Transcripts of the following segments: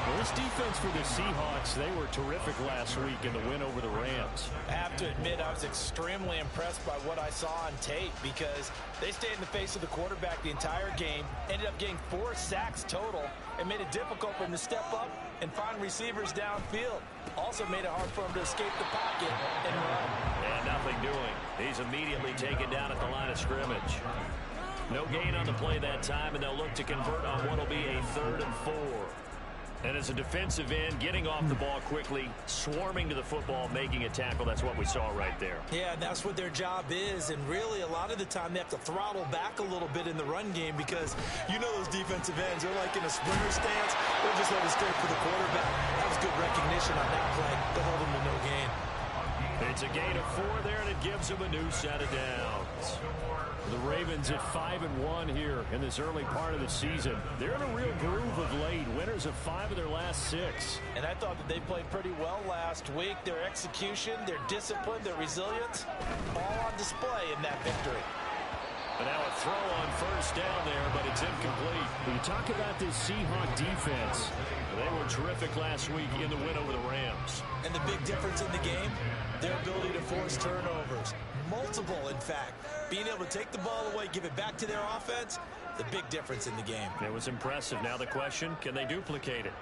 Well, this defense for the Seahawks, they were terrific last week in the win over the Rams. I have to admit, I was extremely impressed by what I saw on tape because they stayed in the face of the quarterback the entire game, ended up getting 4 sacks total, and made it difficult for him to step up and find receivers downfield. Also made it hard for him to escape the pocket and run. And nothing doing. He's immediately taken down at the line of scrimmage. No gain on the play that time, and they'll look to convert on what will be a 3rd and 4. And as a defensive end, getting off the ball quickly, swarming to the football, making a tackle, that's what we saw right there. Yeah, and that's what their job is. And really, a lot of the time, they have to throttle back a little bit in the run game because you know those defensive ends, they're like in a sprinter stance. They're just headed straight for the quarterback. That was good recognition on that play to hold them to no gain. It's a gain of 4 there, and it gives them a new set of downs. The Ravens at 5-1 here in this early part of the season. They're in a real groove of late. Winners of 5 of their last 6. And I thought that they played pretty well last week. Their execution, their discipline, their resilience, all on display in that victory. And now a throw on first down there, but it's incomplete. When you talk about this Seahawk defense, they were terrific last week in the win over the Rams. And the big difference in the game, their ability to force turnovers. Multiple, in fact. Being able to take the ball away, give it back to their offense, the big difference in the game. It was impressive. Now the question, can they duplicate it?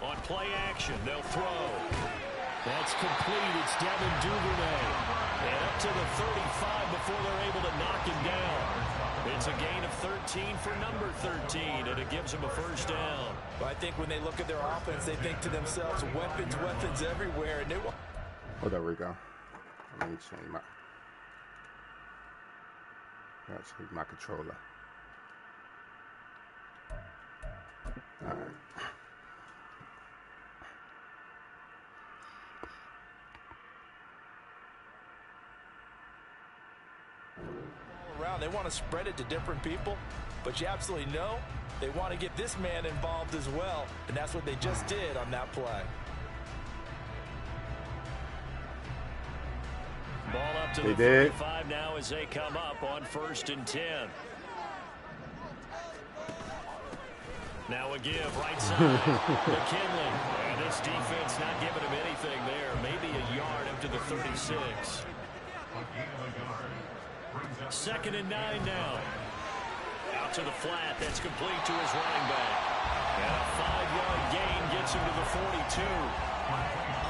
On play action, they'll throw. That's complete. It's Devin Duvernay. And up to the 35 before they're able to knock him down. It's a gain of 13 for number 13, and it gives them a first down. Well, I think when they look at their offense, they think to themselves, weapons, weapons everywhere. And they want. Oh, there we go. Let me change my controller. All right. Around, they want to spread it to different people, but you absolutely know they want to get this man involved as well, and that's what they just did on that play. Ball up to the 35 now as they come up on 1st and 10. Now a give right side. McKinley. And this defense not giving him anything there. Maybe a yard up to the 36. 2nd and 9 now. Out to the flat. That's complete to his running back. And a 5-yard gain gets him to the 42.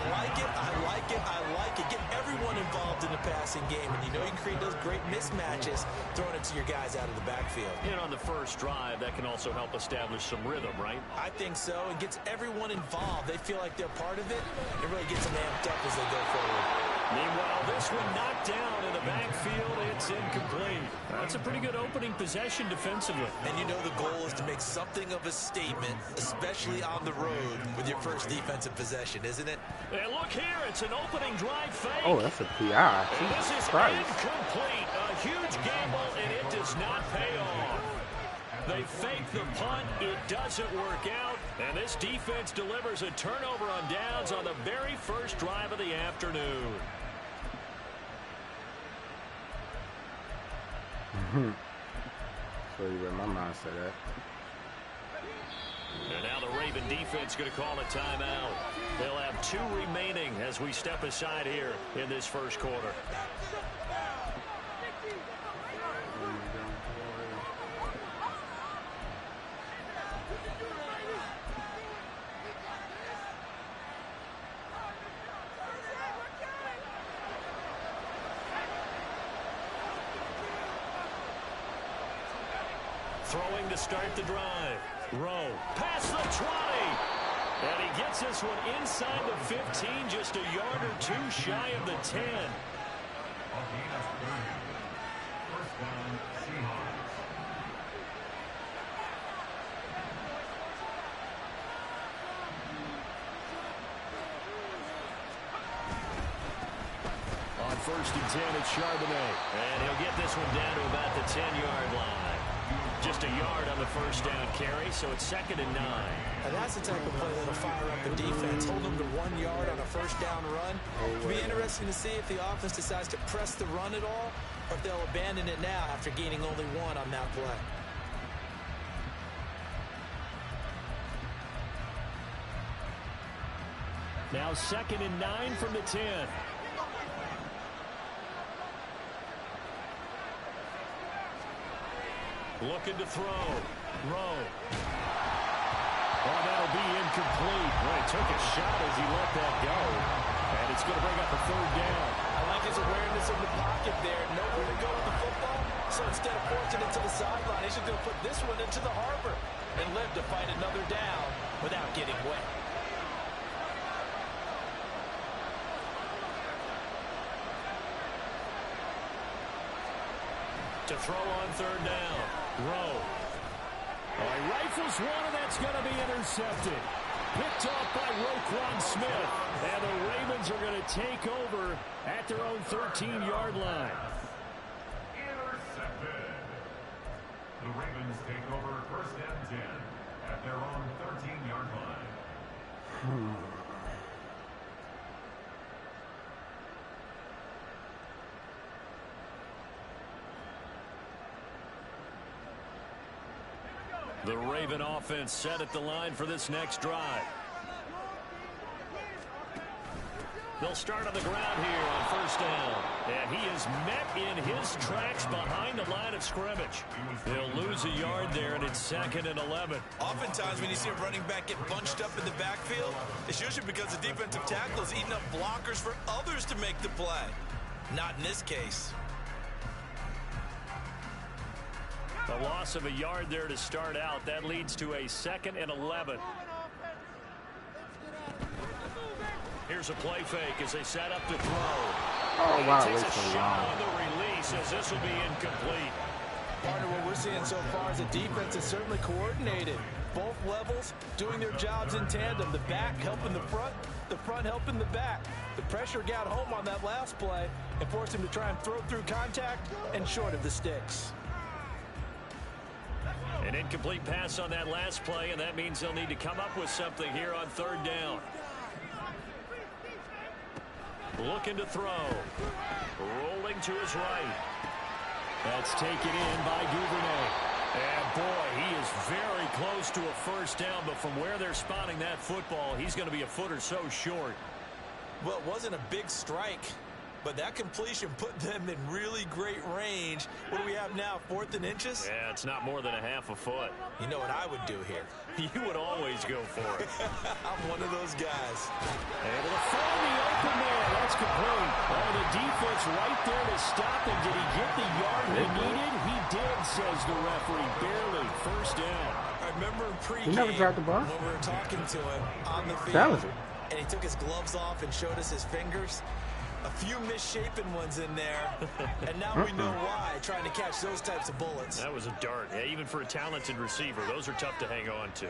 I like it, I like it, I like it. Get everyone involved in the passing game, and you know you can create those great mismatches throwing it to your guys out of the backfield. And on the first drive, that can also help establish some rhythm, right? I think so. It gets everyone involved. They feel like they're part of it. It really gets them amped up as they go forward. Meanwhile, this one knocked down in the backfield. It's incomplete. That's a pretty good opening possession defensively. And you know the goal is to make something of a statement, especially on the road with your first defensive possession, isn't it? And look here, it's an opening drive fake. Oh, that's a PI. This is incomplete. A huge gamble, and it does not pay off. They fake the punt. It doesn't work out. And this defense delivers a turnover on downs on the very first drive of the afternoon. So you where my mindset at. And now the Raven defense going to call a timeout. They'll have 2 remaining as we step aside here in this first quarter. Throwing to start the drive. Rowe past the 20. And he gets this one inside the 15, just a yard or 2 shy of the 10. On 1st and 10, it's Charbonnet. And he'll get this one down to about the 10-yard line. Just a yard on the first down carry, so it's 2nd and 9. And that's the type of play that'll fire up the defense. Hold them to 1 yard on a first down run. It'll be interesting to see if the offense decides to press the run at all, or if they'll abandon it now after gaining only 1 on that play. Now 2nd and 9 from the 10. Looking to throw. Rowe. Oh, that'll be incomplete. Well, he took a shot as he let that go. And it's going to bring up a 3rd down. I like his awareness in the pocket there. Nowhere to go with the football. So instead of forcing it to the sideline, he's just going to put this one into the harbor and live to fight another down without getting wet. To throw on 3rd down. Rowe. Oh, he rifles one, and that's going to be intercepted. Picked off by Roquan Smith. And the Ravens are going to take over at their own 13-yard line. Intercepted. The Ravens take over 1st and 10 at their own 13-yard line. The Raven offense set at the line for this next drive. They'll start on the ground here on 1st down. And he is met in his tracks behind the line of scrimmage. They'll lose a yard there, and it's 2nd and 11. Oftentimes when you see a running back get bunched up in the backfield, it's usually because the defensive tackle is eating up blockers for others to make the play. Not in this case. A loss of a yard there to start out. That leads to a 2nd and 11. Here's a play fake as they set up to throw. Oh, wow. He takes a shot on the release as this will be incomplete. Partner, what we're seeing so far is the defense is certainly coordinated. Both levels doing their jobs in tandem. The back helping the front helping the back. The pressure got home on that last play and forced him to try and throw through contact and short of the sticks. An incomplete pass on that last play, and that means they'll need to come up with something here on 3rd down. Looking to throw. Rolling to his right. That's taken in by Duvernay. And boy, he is very close to a 1st down, but from where they're spotting that football, he's going to be a foot or so short. Well, it wasn't a big strike, but that completion put them in really great range. What do we have now, 4th and inches? Yeah, it's not more than a half a foot. You know what I would do here? You would always go for it. I'm one of those guys. Able to find the open man. That's complete. Oh, the defense right there to stop him. Did he get the yard he needed? He did, says the referee. Barely. 1st down. I remember in pregame He never dropped the ball. when we were talking to him on the field, Talented. and he took his gloves off and showed us his fingers. A few misshapen ones in there, and now we know why, trying to catch those types of bullets. That was a dart. Yeah, even for a talented receiver, those are tough to hang on to.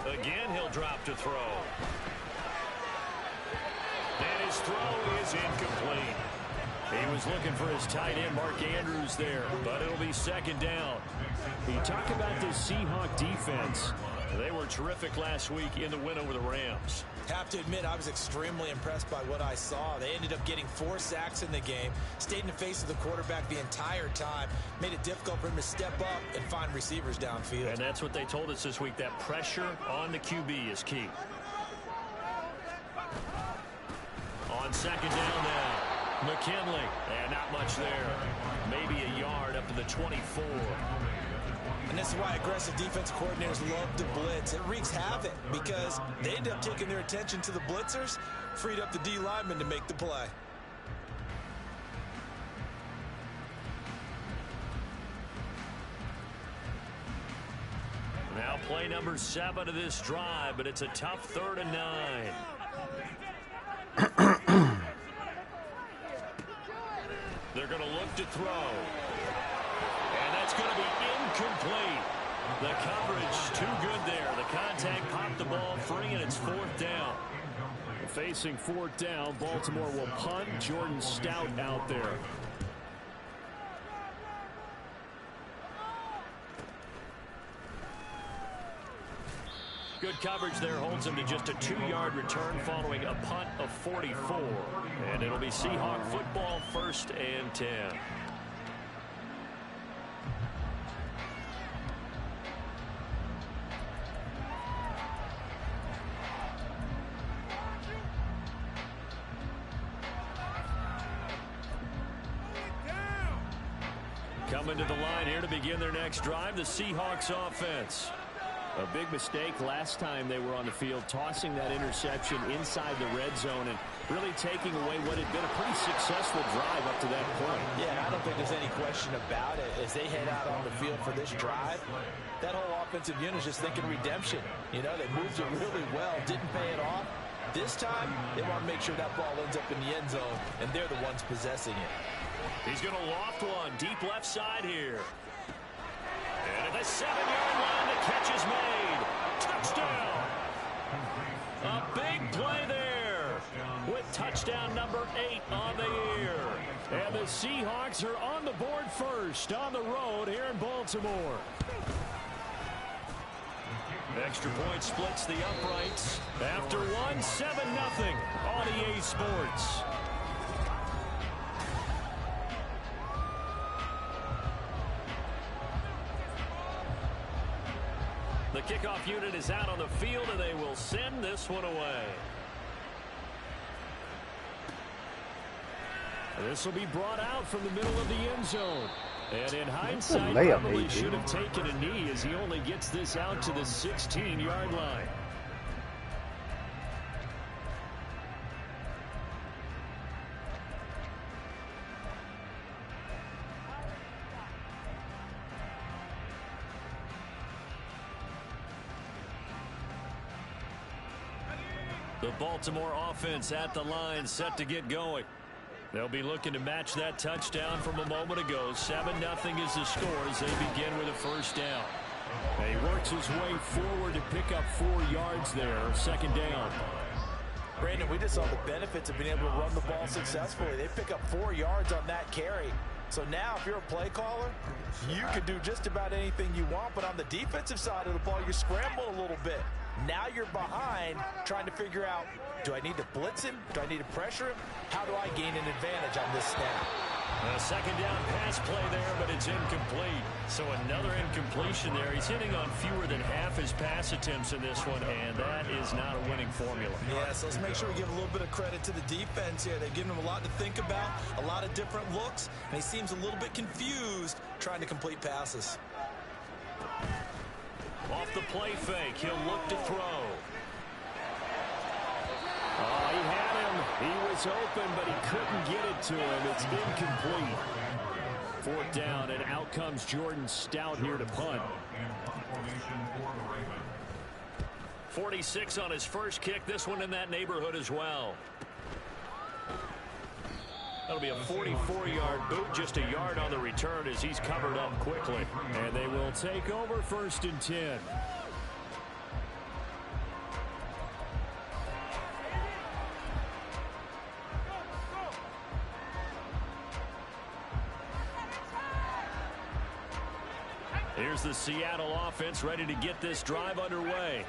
Again, he'll drop to throw. And his throw is incomplete. He was looking for his tight end, Mark Andrews, there, but it'll be 2nd down. You talk about this Seahawk defense. They were terrific last week in the win over the Rams. Have to admit, I was extremely impressed by what I saw. They ended up getting 4 sacks in the game, stayed in the face of the quarterback the entire time, made it difficult for him to step up and find receivers downfield. And that's what they told us this week, that pressure on the QB is key. On 2nd down now, McKinley, and not much there. Maybe a yard up to the 24. And this is why aggressive defense coordinators love to blitz. It wreaks havoc because they end up taking their attention to the blitzers, freed up the D lineman to make the play. Now play number 7 of this drive, but it's a tough 3rd and 9. They're going to look to throw. And that's going to be incomplete. The coverage too good there. The contact popped the ball free, and it's 4th down. Facing 4th down, Baltimore will punt. Jordan Stout out there. Good coverage there holds him to just a 2-yard return following a punt of 44. And it'll be Seahawk football, 1st and 10. Coming to the line here to begin their next drive, the Seahawks offense. A big mistake last time they were on the field, tossing that interception inside the red zone and really taking away what had been a pretty successful drive up to that point. Yeah, I don't think there's any question about it. As they head out on the field for this drive, that whole offensive unit is just thinking redemption. You know, they moved it really well, didn't pay it off. This time, they want to make sure that ball ends up in the end zone, and they're the ones possessing it. He's going to loft one deep left side here. And at the 7-yard line, the catch is made. Touchdown. A big play there with touchdown number 8 on the year. And the Seahawks are on the board first on the road here in Baltimore. Extra point splits the uprights. After one, 7-0 on EA Sports. The kickoff unit is out on the field, and they will send this one away. This will be brought out from the middle of the end zone. And in hindsight, probably should have taken a knee as he only gets this out to the 16-yard line. The Baltimore offense at the line, set to get going. They'll be looking to match that touchdown from a moment ago. 7-0 is the score as they begin with a first down. And he works his way forward to pick up 4 yards there, second down. Brandon, we just saw the benefits of being able to run the ball successfully. They pick up 4 yards on that carry. So now, if you're a play caller, you can do just about anything you want. But on the defensive side of the ball, you scramble a little bit. Now you're behind, trying to figure out, do I need to blitz him? Do I need to pressure him? How do I gain an advantage on this snap? A second down pass play there, but it's incomplete. So another incompletion there. He's hitting on fewer than half his pass attempts in this one, and that is not a winning formula. Yeah, so let's make sure we give a little bit of credit to the defense here. They've given him a lot to think about, a lot of different looks, and he seems a little bit confused trying to complete passes. Off the play fake, he'll look to throw. Oh, he had him. He was open, but he couldn't get it to him. It's incomplete. 4th down, and out comes Jordan Stout here to punt. 46 on his first kick. This one in that neighborhood as well. That'll be a 44-yard boot, just a yard on the return as he's covered up quickly. And they will take over 1st and 10. Here's the Seattle offense ready to get this drive underway.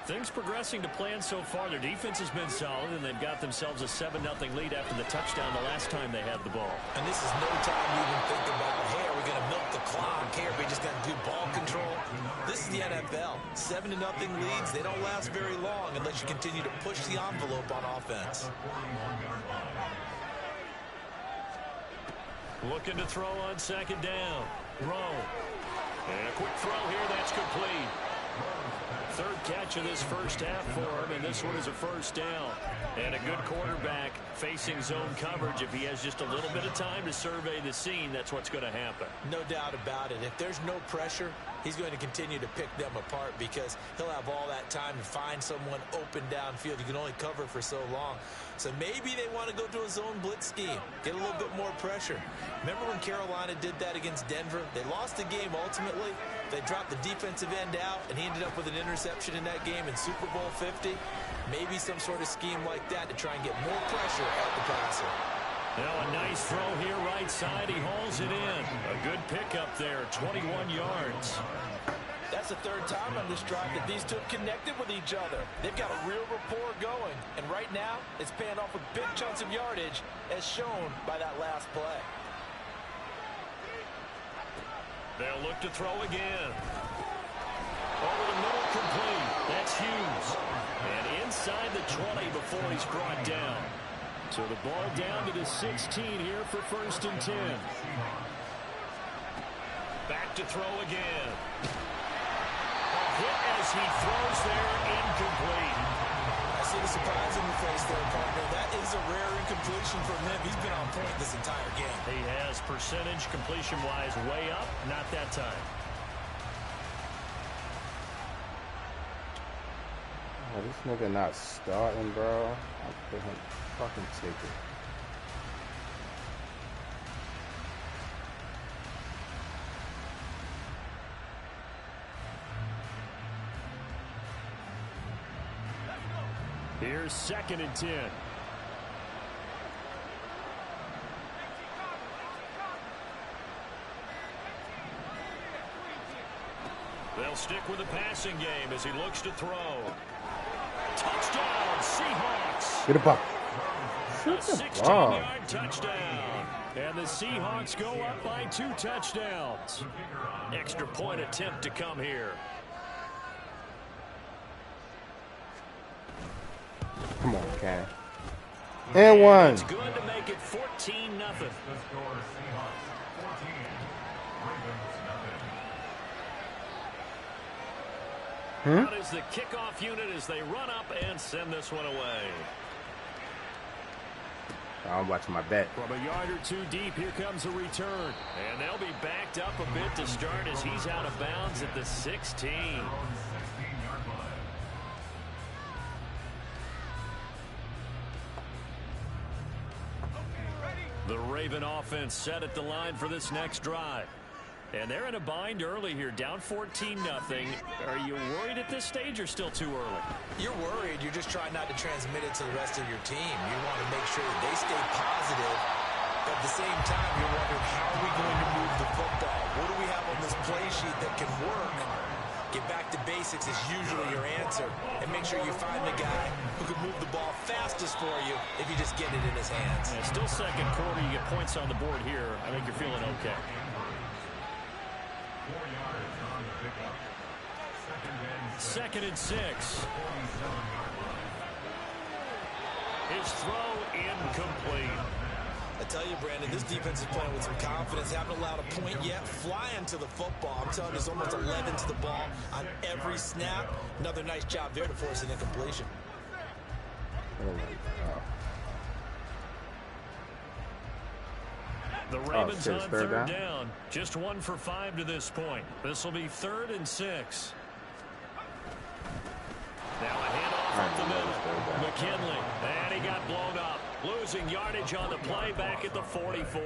Things progressing to plan so far. Their defense has been solid, and they've got themselves a 7-0 lead after the touchdown the last time they had the ball. And this is no time to even think about, hey, are we going to milk the clock? Hey, are we just going to do ball control? This is the NFL. 7-0 leads, they don't last very long unless you continue to push the envelope on offense. Looking to throw on 2nd down. Rowe. And a quick throw here, that's complete. 3rd catch of this first half for him, and this one is a 1st down. And a good quarterback facing zone coverage. If he has just a little bit of time to survey the scene, that's what's going to happen. No doubt about it. If there's no pressure, he's going to continue to pick them apart because he'll have all that time to find someone open downfield. You can only cover for so long. So maybe they want to go to a zone blitz scheme, get a little bit more pressure. Remember when Carolina did that against Denver? They lost the game ultimately. They dropped the defensive end out, and he ended up with an interception in that game in Super Bowl 50. Maybe some sort of scheme like that to try and get more pressure at the passer. Now a nice throw here right side. He hauls it in. A good pickup there, 21 yards. That's the 3rd time on this drive that these two have connected with each other. They've got a real rapport going. And right now, it's paying off with big chunks of yardage, as shown by that last play. They'll look to throw again. Over the middle, complete. That's Hughes. And inside the 20 before he's brought down. So the ball down to the 16 here for 1st and 10. Back to throw again. A hit as he throws there, incomplete. I see the surprise in your face there, partner. That is a rare incompletion from him. He's been on point this entire game. He has percentage completion-wise way up, not that time. Oh, this nigga not starting, bro. I couldn't fucking take it. Here's 2nd and 10. They'll stick with the passing game as he looks to throw. Touchdown, Seahawks. Get a buck. A 16-yard touchdown. And the Seahawks go up by 2 touchdowns. Extra point attempt to come here. Come on, Cam. And one. It's good to make it 14-0. The score, Seahawks 14, Ravens nothing. Out is the kickoff unit as they run up and send this one away. I'm watching my bet. From a yard or 2 deep, here comes a return. And they'll be backed up a bit to start as he's out of bounds at the 16. The Raven offense set at the line for this next drive. And they're in a bind early here, down 14-0. Are you worried at this stage or still too early? You're worried. You're just trying not to transmit it to the rest of your team. You want to make sure that they stay positive. But at the same time, you're wondering, how are we going to move the football? What do we have on this play sheet that can work? Get back to basics is usually your answer. And make sure you find the guy who can move the ball fastest for you if you just get it in his hands. Yeah, still second quarter. You get points on the board here. I think you're feeling okay. 4 yards on the pickup. 2nd and 6. His throw incomplete. I tell you, Brandon, this defense is playing with some confidence. Haven't allowed a point yet. Flying to the football. I'm telling you, it's almost 11 to the ball on every snap. Another nice job there to force an incompletion. Oh my God. The Ravens shit, on it's third third down. Just 1 for 5 to this point. This will be 3rd and 6. Now a handoff up the middle. McKinley. And he got blown up. Losing yardage on the play back at the 44.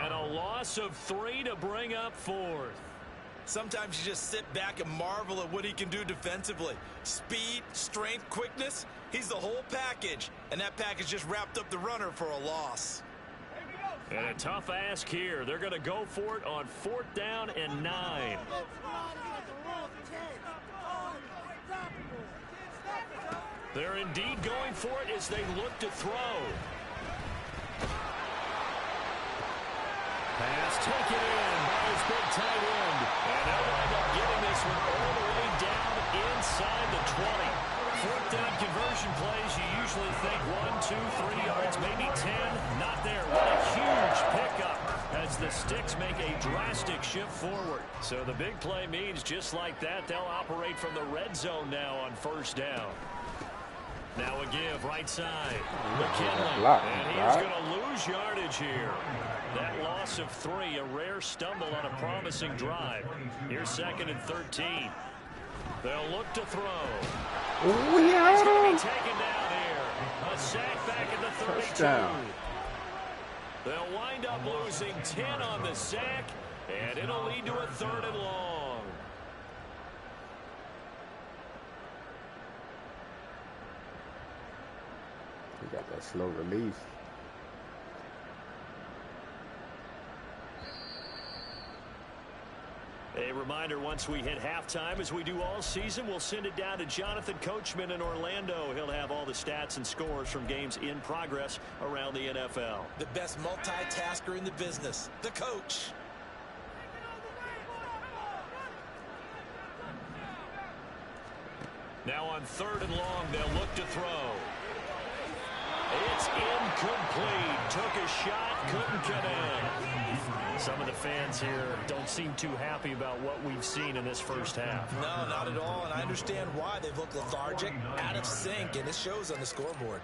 And a loss of 3 to bring up 4th. Sometimes you just sit back and marvel at what he can do defensively. Speed, strength, quickness. He's the whole package. And that package just wrapped up the runner for a loss. And a tough ask here. They're going to go for it on 4th down and 9. They're indeed going for it as they look to throw. Pass taken in by his big tight end. And they'll wind up getting this one all the way down inside the 20. 4th down conversion plays, you usually think 1, 2, 3 yards, maybe 10. Not there. What a huge pickup as the Sticks make a drastic shift forward. So the big play means just like that, they'll operate from the red zone now on 1st down. Now a give right side. McKinley. And he's going to lose yardage here. That loss of 3, a rare stumble on a promising drive. Here's 2nd and 13. They'll look to throw. Oh, He's yeah. going to be taken down here. A sack back at the 32. Touchdown. They'll wind up losing 10 on the sack, and it'll lead to a 3rd and long. You got that slow release. A reminder, once we hit halftime, as we do all season, we'll send it down to Jonathan Coachman in Orlando. He'll have all the stats and scores from games in progress around the NFL. The best multitasker in the business, the coach. Now on 3rd and long, they'll look to throw. It's incomplete. Took a shot, couldn't get in. Some of the fans here don't seem too happy about what we've seen in this first half. No, not at all, and I understand why. They've looked lethargic, out of sync, and it shows on the scoreboard.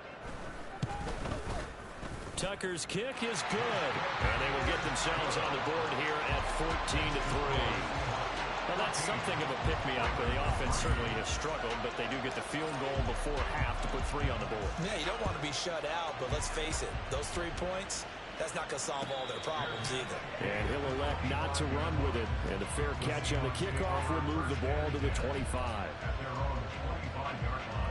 Tucker's kick is good, and they will get themselves on the board here at 14-3. Well, that's something of a pick-me-up, but the offense certainly has struggled, but they do get the field goal before half to put 3 on the board. Yeah, you don't want to be shut out, but let's face it, those 3 points, that's not going to solve all their problems either. And he'll elect not to run with it, and a fair catch on the kickoff will move the ball to the 25. At their own 25-yard line.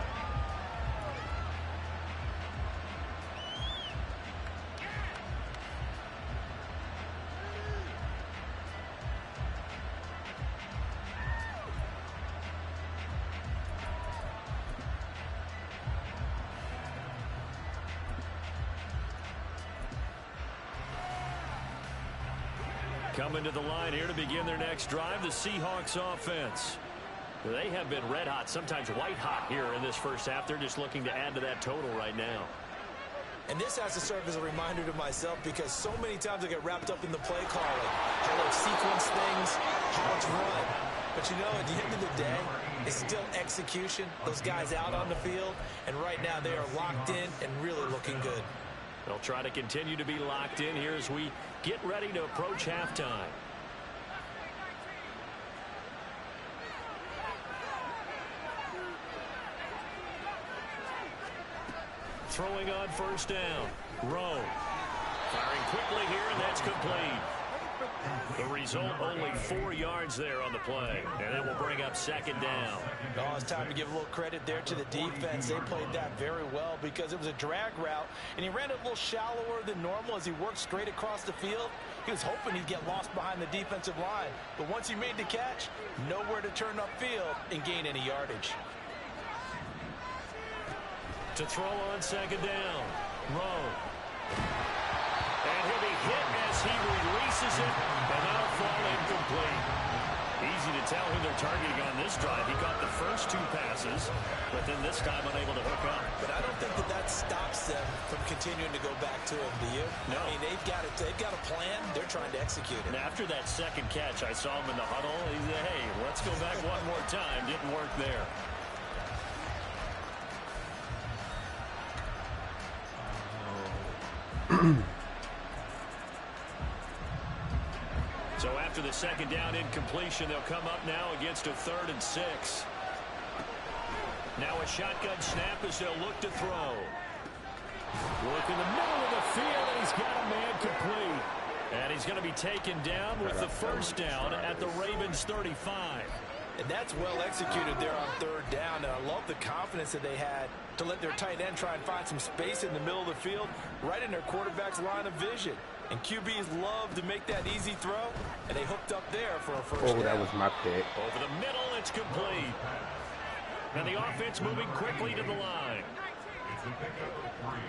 Coming to the line here to begin their next drive, the Seahawks offense. They have been red hot, sometimes white hot here in this first half. They're just looking to add to that total right now. And this has to serve as a reminder to myself because so many times I get wrapped up in the play calling, how they sequence things, how it's run. But you know, at the end of the day, it's still execution. Those guys out on the field, and right now they are locked in and really looking good. They'll try to continue to be locked in here as we get ready to approach halftime. Throwing on first down. Rowe. Firing quickly here, and that's complete. The result, only 4 yards there on the play. And that will bring up second down. Oh, it's time to give a little credit there to the defense. They played that very well because it was a drag route, and he ran it a little shallower than normal as he worked straight across the field. He was hoping he'd get lost behind the defensive line. But once he made the catch, nowhere to turn upfield and gain any yardage. To throw on second down. Rowe. And he'll be hit as he releases it, and that'll fall incomplete. Easy to tell who they're targeting on this drive. He got the first 2 passes, but then this time unable to hook up. But I don't think that stops them from continuing to go back to him, do you? No. I mean, they've got a plan. They're trying to execute it. And after that second catch, I saw him in the huddle. He said, hey, let's go back one more time. Didn't work there. So after the second down incompletion, they'll come up now against a 3rd and 6. Now a shotgun snap as they'll look to throw. Look in the middle of the field, and he's got a man complete. And he's going to be taken down with the first down at the Ravens 35. And that's well executed there on 3rd down. And I love the confidence that they had to let their tight end try and find some space in the middle of the field, right in their quarterback's line of vision. And QBs love to make that easy throw, and they hooked up there for a first down. Oh, that was my pick. Over the middle, it's complete. And the offense moving quickly to the line. It's a pickup of 3.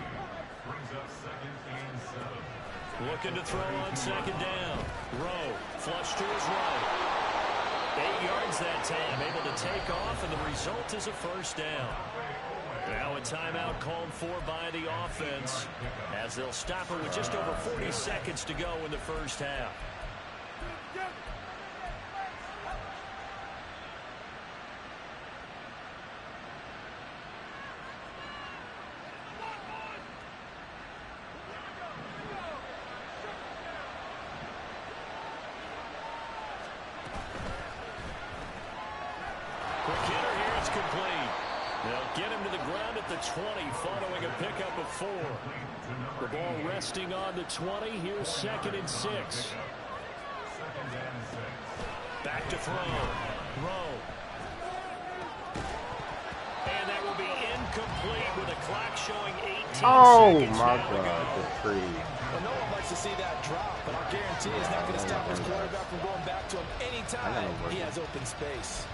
Brings up 2nd and 7. Looking to throw on second down. Rowe, flush to his right. 8 yards that time, able to take off, and the result is a first down. Now a timeout called for by the offense as they'll stop it with just over 40 seconds to go in the first half. Quick hitter here, it's complete. They'll get him to the ground at the 20 following a pickup of 4. The ball resting on the 20. Here's 2nd and 6. Back to throw. Rowe. And that will be incomplete with a clock showing 18 Oh seconds. my God, the tree. Well, no one likes to see that drop, but I'll guarantee it's not going to stop his quarterback from going back to him anytime he has open space.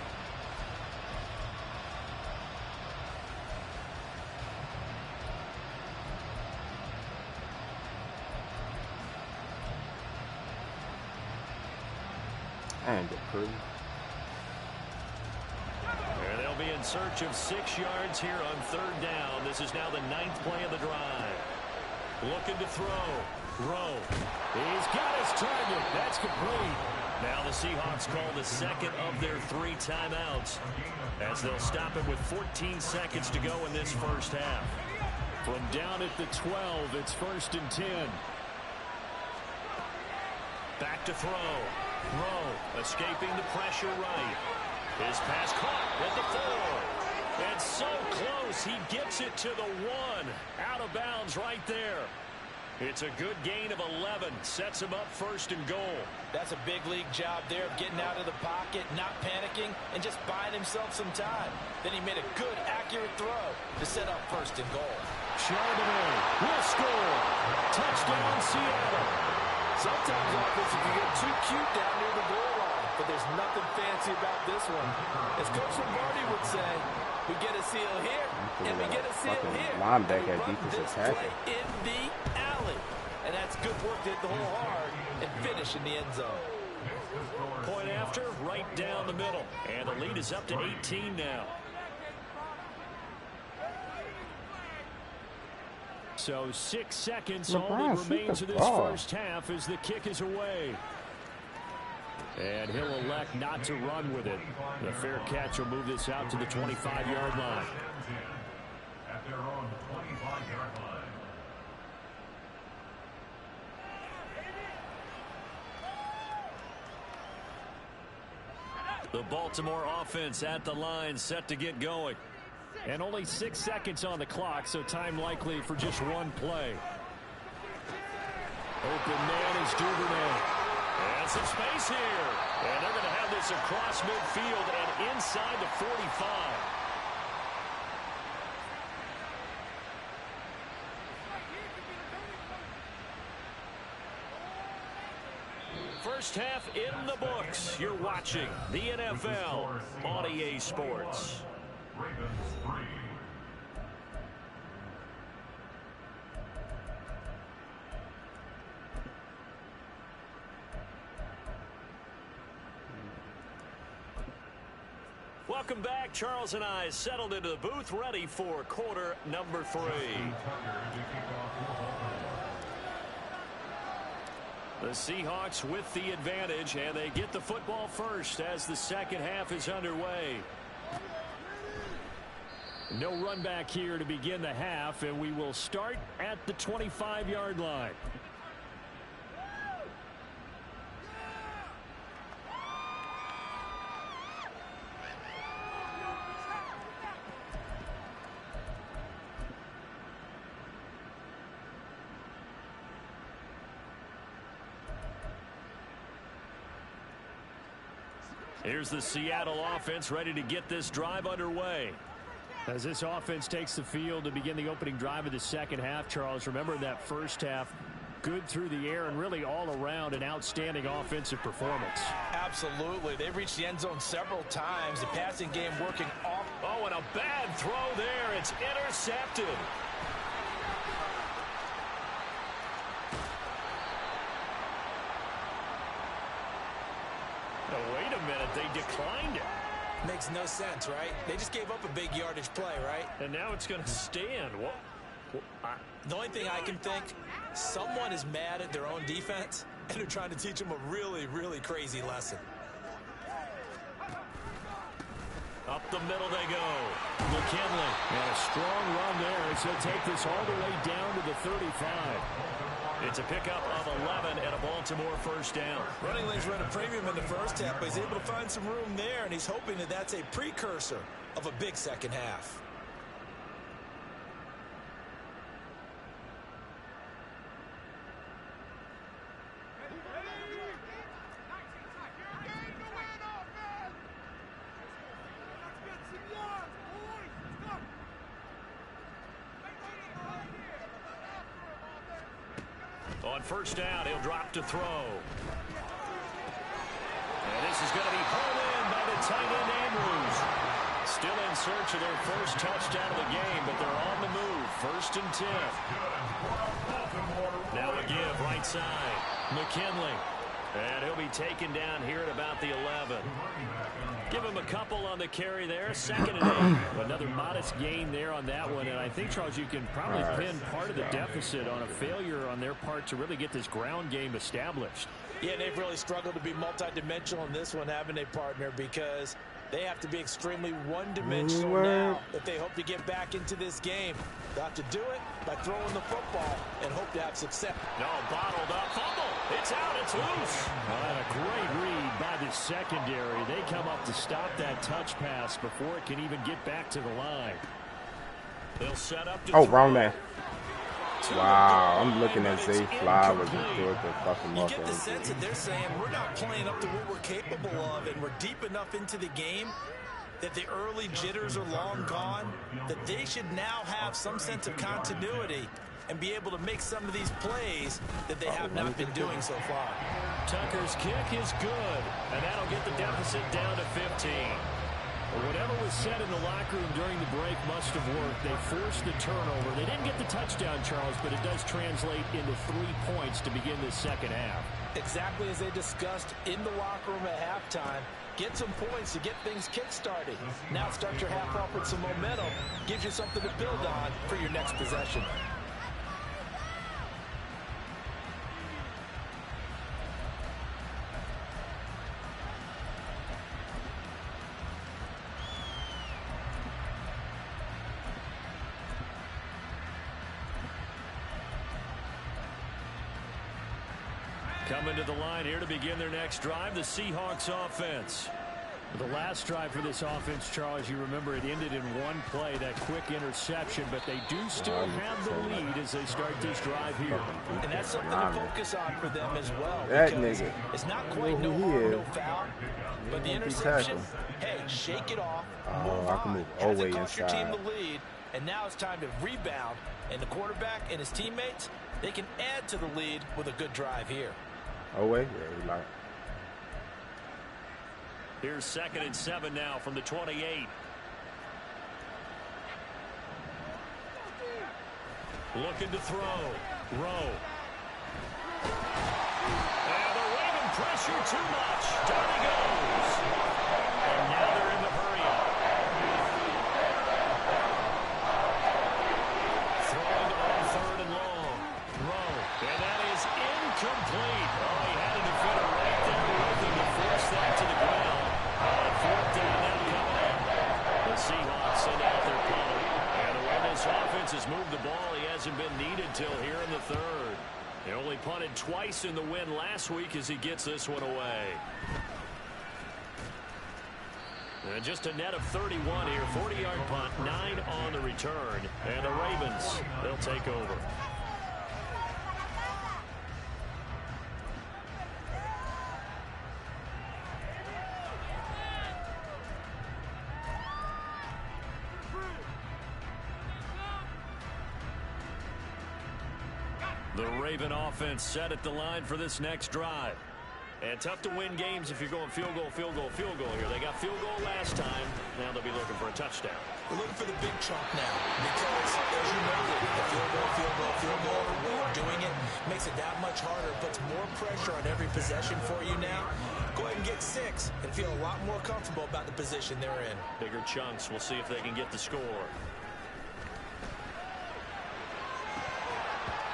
And the tree. And they'll be in search of 6 yards here on 3rd down. This is now the 9th play of the drive. Looking to throw. He's got his target. That's complete. Now the Seahawks call the 2nd of their 3 timeouts as they'll stop it with 14 seconds to go in this first half. From down at the 12, it's 1st and 10. Back to throw. Escaping the pressure right. His pass caught at the 4. And so close, he gets it to the 1. Out of bounds right there. It's a good gain of 11. Sets him up 1st and goal. That's a big league job there of getting out of the pocket, not panicking, and just buying himself some time. Then he made a good, accurate throw to set up 1st and goal. Charbonnet will score. Touchdown, Seattle. Sometimes offense can get too cute down near the goal line, but there's nothing fancy about this one. As Coach Lombardi would say, we get a seal here, and we get a seal here. Linebacker defensive tackle. In the alley. And that's good work to hit the hole hard and finish in the end zone. Point after, right down the middle. And the lead is up to 18 now. So 6 seconds only remains of this first half as the kick is away. And he'll elect not to run with it. The fair catch will move this out to the 25-yard line. At their own 25-yard line. The Baltimore offense at the line, set to get going. And only 6 seconds on the clock, so time likely for just one play. Open man is Duvernay. And some space here. And they're going to have this across midfield and inside the 45. First half in the books. You're watching the NFL on EA Sports. Ravens 3. Welcome back. Charles and I settled into the booth, ready for quarter number 3. The Seahawks with the advantage, and they get the football first as the second half is underway. No run back here to begin the half, and we will start at the 25-yard line. Here's the Seattle offense ready to get this drive underway. As this offense takes the field to begin the opening drive of the second half, Charles, remember that first half, good through the air and really all around an outstanding offensive performance. Absolutely. They've reached the end zone several times. The passing game working off. Oh, and a bad throw there. It's intercepted. Oh, wait a minute. They declined it. Makes no sense, right? They just gave up a big yardage play, right? And now it's going to stand. What? The only thing I can think, someone is mad at their own defense, and they're trying to teach them a really, really crazy lesson. Up the middle they go. McKinley. And a strong run there as he'll take this all the way down to the 35. It's a pickup of 11 and a Baltimore first down. Running lanes run a premium in the first half, but he's able to find some room there, and he's hoping that that's a precursor of a big second half. On first down, he'll drop to throw. And this is going to be pulled in by the tight end, Andrews. Still in search of their first touchdown of the game, but they're on the move. 1st and 10. Now a give, right side. McKinley. And he'll be taken down here at about the 11. give him a couple on the carry there. 2nd and 8. Another modest gain there on that one. And I think, Charles, you can probably pin part of the deficit on a failure on their part to really get this ground game established. Yeah, they've really struggled to be multidimensional in this one, haven't they, partner? Because they have to be extremely one-dimensional now if they hope to get back into this game. They'll have to do it by throwing the football and hope to have success. No, bottled up. Fumble. It's out. It's loose. And a great read by the secondary. They come up to stop that touch pass before it can even get back to the line. They'll set up to wrong man. Wow, I'm looking at Zay Flowers and Georgia fucking You get the sense that they're saying we're not playing up to what we're capable of, and we're deep enough into the game that the early jitters are long gone, that they should now have some sense of continuity and be able to make some of these plays that they have not been doing so far. Tucker's kick is good, and that'll get the deficit down to 15. Whatever was said in the locker room during the break must have worked. They forced the turnover. They didn't get the touchdown, Charles, but it does translate into 3 points to begin this second half. Exactly as they discussed in the locker room at halftime. Get some points to get things kick-started. Now start your half off with some momentum. Gives you something to build on for your next possession. Coming to the line here to begin their next drive, the Seahawks offense. The last drive for this offense, Charles, you remember it ended in one play, that quick interception, but they do still have the lead as they start this drive here. And that's something to focus on for them as well. That nigga. It's not quite no harm, no foul, but the interception, hey, shake it off, move I can on. move all the way Hasn't cost your inside. team the lead, and now it's time to rebound. And the quarterback and his teammates, they can add to the lead with a good drive here. Oh, wait. Yeah, he like. Here's 2nd and 7 now from the 28. Looking to throw. Rowe. And the Raven pressure too much. Down he goes. And now they're in the hurry-up. Throwing on 3rd and long. Rowe. And that is incomplete. Oh, he had a defender right there with him to force that to the ground. 4th down now coming. The Seahawks send out their punter. And the way this offense has moved the ball, he hasn't been needed till here in the 3rd. He only punted twice in the win last week as he gets this one away. And just a net of 31 here. 40-yard punt, 9 on the return. And the Ravens, they'll take over. The Raven offense set at the line for this next drive. And tough to win games if you're going field goal, field goal, field goal here. They got field goal last time. Now they'll be looking for a touchdown. We're looking for the big chunk now because, as you noted, the field goal, field goal, field goal, the way of doing it makes it that much harder, puts more pressure on every possession for you now. Go ahead and get 6 and feel a lot more comfortable about the position they're in. Bigger chunks. We'll see if they can get the score.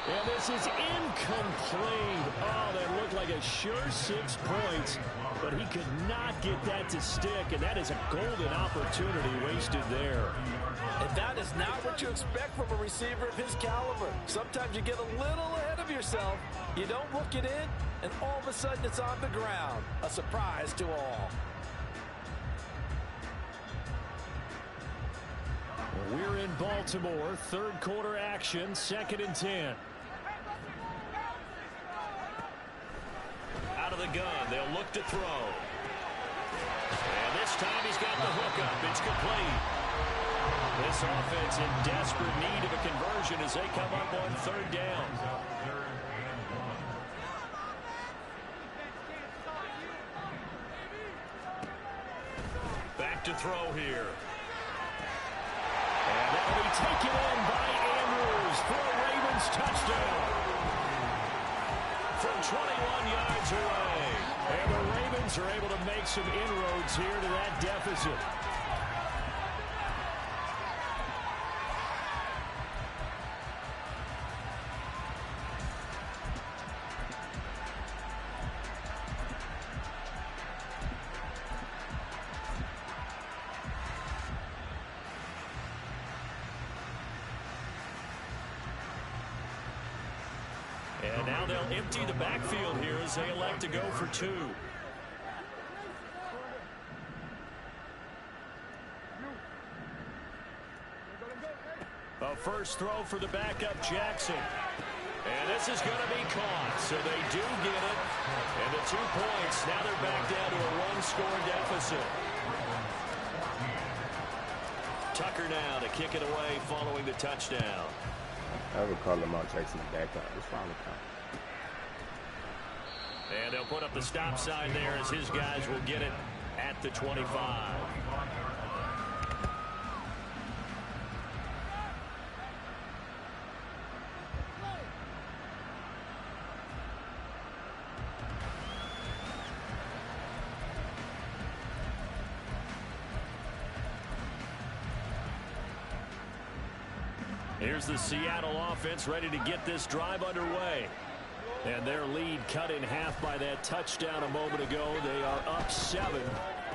And this is incomplete. Oh, that looked like a sure 6 points, but he could not get that to stick, and that is a golden opportunity wasted there. And that is not what you expect from a receiver of his caliber. Sometimes you get a little ahead of yourself. You don't look it in, and all of a sudden it's on the ground. A surprise to all. We're in Baltimore. 3rd quarter action, 2nd and 10. Out of the gun, they'll look to throw. And this time he's got the hook up. It's complete. This offense in desperate need of a conversion as they come up on 3rd down. Back to throw here. And that'll be taken in by Andrews for a Ravens touchdown. From 21 yards away. And the Ravens are able to make some inroads here to that deficit. And now they'll empty the backfield here as they elect to go for two. A first throw for the backup Jackson. And this is going to be caught, so they do get it. And the 2 points, now they're back down to a one-score deficit. Tucker now to kick it away following the touchdown. I would call Lamar Jackson the backup. It's fine with him. And they'll put up the stop sign there as his guys will get it at the 25. Here's the Seattle offense ready to get this drive underway. And their lead cut in half by that touchdown a moment ago. They are up 7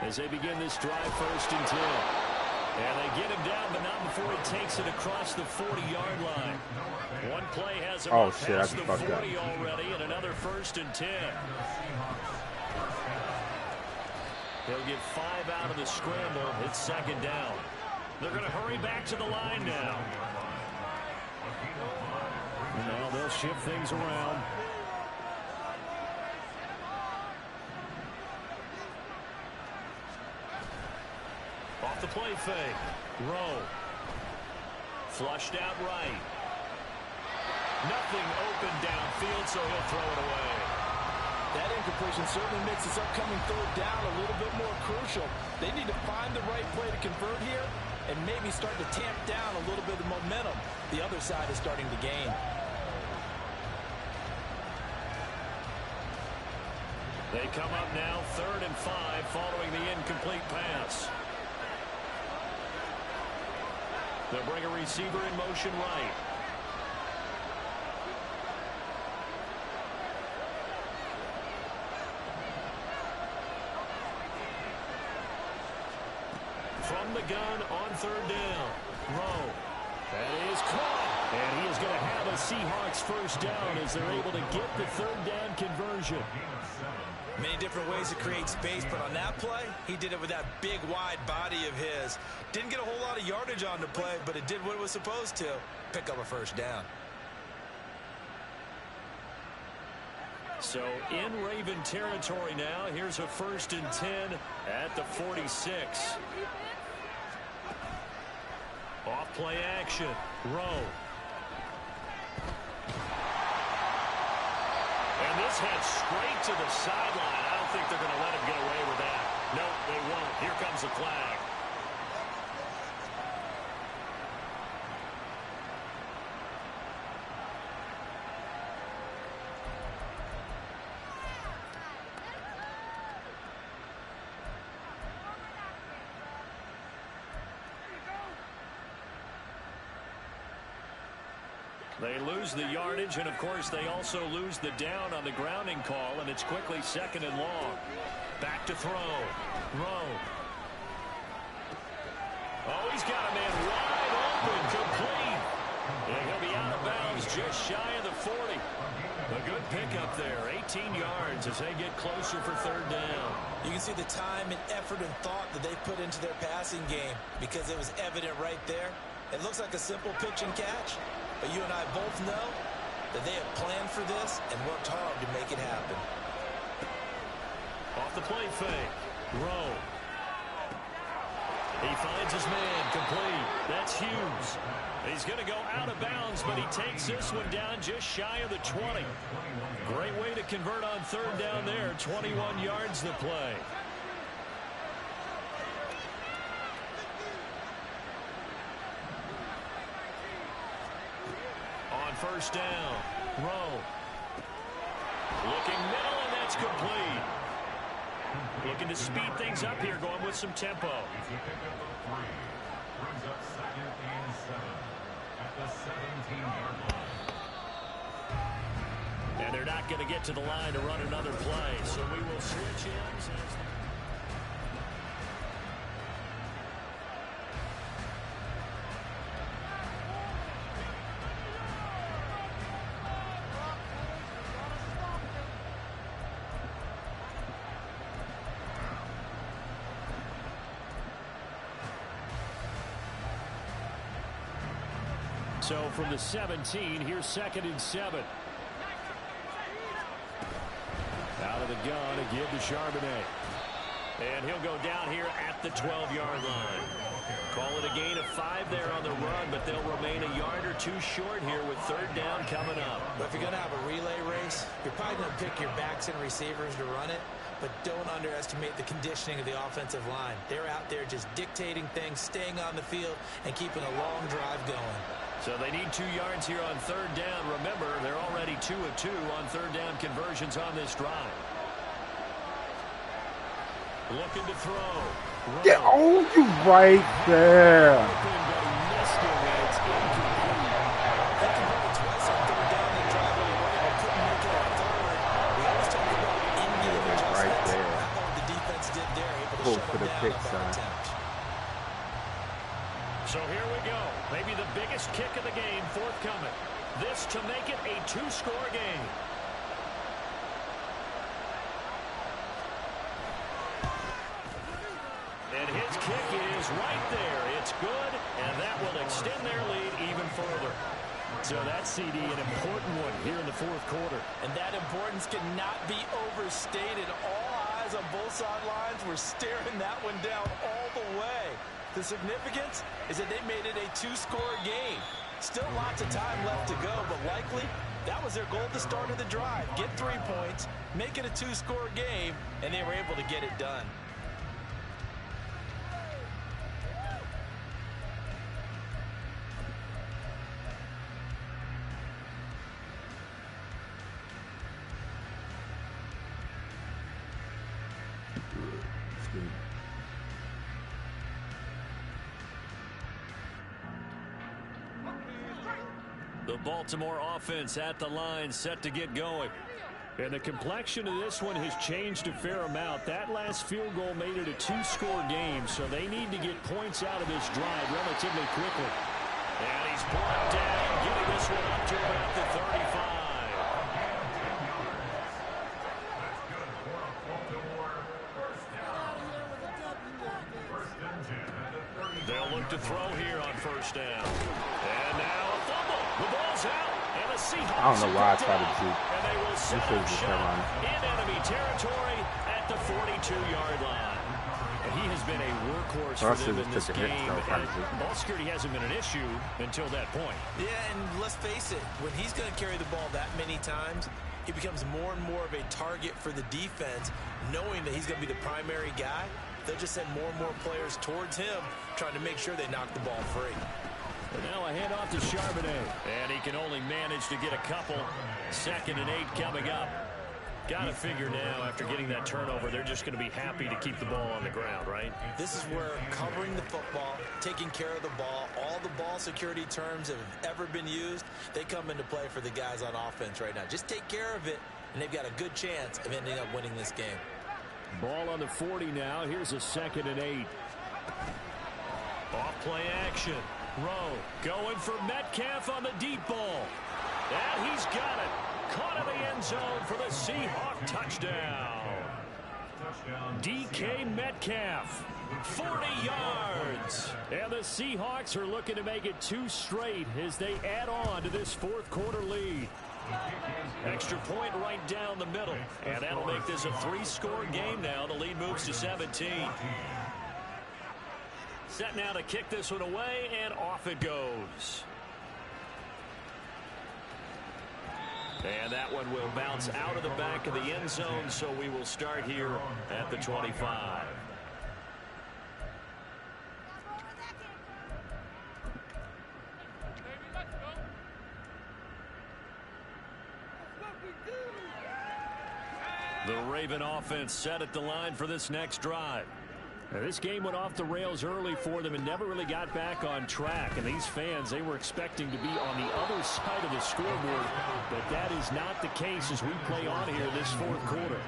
as they begin this drive 1st and 10. And they get him down, but not before he takes it across the 40-yard line. One play has him up past the 40 already, and another 1st and 10. They'll get 5 out of the scramble. It's 2nd down. They're going to hurry back to the line now. Now they'll shift things around. Off the play fake. Rowe. Flushed out right. Nothing open downfield, so he'll throw it away. That incompletion certainly makes this upcoming 3rd down a little bit more crucial. They need to find the right play to convert here and maybe start to tamp down a little bit of momentum the other side is starting to gain. They come up now 3rd and 5 following the incomplete pass. They'll bring a receiver in motion right. From the gun on 3rd down. Rowe. That is caught. And he is going to have a Seahawks 1st down as they're able to get the 3rd down conversion. Many different ways to create space, but on that play, he did it with that big, wide body of his. Didn't get a whole lot of yardage on the play, but it did what it was supposed to. Pick up a 1st down. So in Raven territory now. Here's a 1st and 10 at the 46. Off play action. Rowe. And this heads straight to the sideline. I don't think they're going to let him get away with that. Nope, they won't. Here comes the flag. They lose the yardage, and of course they also lose the down on the grounding call, and it's quickly 2nd and long. Back to throw. Rowe. Oh, he's got a man wide open, complete. And he'll be out of bounds just shy of the 40. A good pickup there, 18 yards as they get closer for 3rd down. You can see the time and effort and thought that they put into their passing game because it was evident right there. It looks like a simple pitch and catch. But you and I both know that they have planned for this and worked hard to make it happen. Off the play fake. Rowe. He finds his man complete. That's Hughes. He's going to go out of bounds, but he takes this one down just shy of the 20. Great way to convert on 3rd down there. 21 yards the play. On 1st down, Rowe. Looking middle, and that's complete. Looking to speed things up here, going with some tempo. Easy pickup of 3. Brings up 2nd and 7 at the 17-yard line. And they're not going to get to the line to run another play, so we will switch ends. So from the 17, here's 2nd and 7. Out of the gun, a give to Charbonnet. And he'll go down here at the 12-yard line. Call it a gain of 5 there on the run, but they'll remain a yard or 2 short here with 3rd down coming up. But if you're going to have a relay race, you're probably going to pick your backs and receivers to run it, but don't underestimate the conditioning of the offensive line. They're out there just dictating things, staying on the field, and keeping a long drive going. So they need 2 yards here on 3rd down. Remember, they're already 2 of 2 on 3rd down conversions on this drive. Looking to throw. Yeah, oh, you right there. Right there. The defense did there. Go for the pick, son. So here we go. Maybe the biggest kick of the game forthcoming. This to make it a 2-score game. And his kick is right there. It's good, and that will extend their lead even further. So that's, CD, an important one here in the 4th quarter. And that importance cannot be overstated. All eyes on both sidelines were staring that one down all the way. The significance is that they made it a 2-score game. Still lots of time left to go, but likely that was their goal at the start of the drive. Get 3 points, make it a 2-score game, and they were able to get it done. The Baltimore offense at the line, set to get going. And the complexion of this one has changed a fair amount. That last field goal made it a 2-score game, so they need to get points out of this drive relatively quickly. And he's brought down, getting this one up to about the 35. They'll look to throw here on 1st down. And now a fumble. The ball's out. And the Seahawks, I don't know why I tried to cheat. and they will set up shop in enemy territory at the 42-yard line. And he has been a workhorse for them in this game. Ball security hasn't been an issue until that point. Yeah, and let's face it, when he's going to carry the ball that many times, he becomes more and more of a target for the defense, knowing that he's going to be the primary guy. They'll just send more and more players towards him, trying to make sure they knock the ball free. And now a handoff to Charbonnet. And he can only manage to get a couple. 2nd and 8 coming up. Got to figure now, after getting that turnover, they're just going to be happy to keep the ball on the ground, right? This is where covering the football, taking care of the ball, all the ball security terms that have ever been used, they come into play for the guys on offense right now. Just take care of it, and they've got a good chance of ending up winning this game. Ball on the 40 now. Here's a 2nd and 8. Off play action. Rowe going for Metcalf on the deep ball. And he's got it. Caught in the end zone for the Seahawk touchdown. DK Metcalf, 40 yards. And the Seahawks are looking to make it 2 straight as they add on to this 4th quarter lead. Extra point right down the middle. And that'll make this a 3-score game now. The lead moves to 17. Set now to kick this one away, and off it goes. And that one will bounce out of the back of the end zone, so we will start here at the 25. The Raven offense set at the line for this next drive. Now, this game went off the rails early for them and never really got back on track. And these fans, they were expecting to be on the other side of the scoreboard. But that is not the case as we play on here this fourth quarter.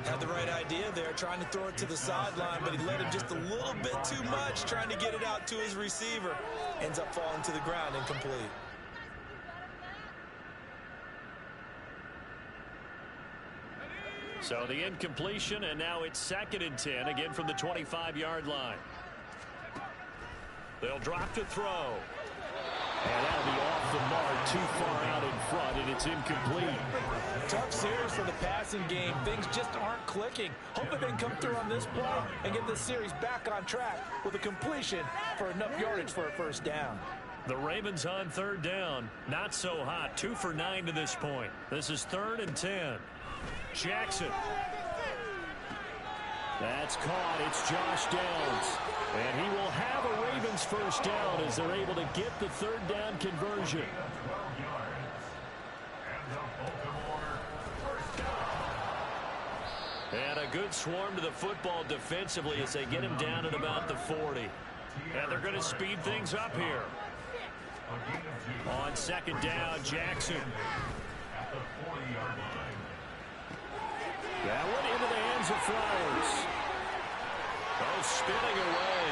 Had the right idea there, trying to throw it to the sideline, but he let him just a little bit too much, trying to get it out to his receiver. Ends up falling to the ground incomplete. So the incompletion, and now it's 2nd and 10, again from the 25-yard line. They'll drop to throw. And that'll be off the mark, too far out in front, and it's incomplete. Tough series for the passing game. Things just aren't clicking. Hoping they can come through on this play and get this series back on track with a completion for enough yardage for a first down. The Ravens on 3rd down. Not so hot. 2 for 9 to this point. This is 3rd and 10. Jackson. That's caught. It's Josh Downs. And he will have a Ravens first down as they're able to get the 3rd down conversion. And a good swarm to the football defensively as they get him down at about the 40. And they're going to speed things up here. On 2nd down, Jackson. At the 40-yard line. That went into the hands of Flowers. Oh, spinning away.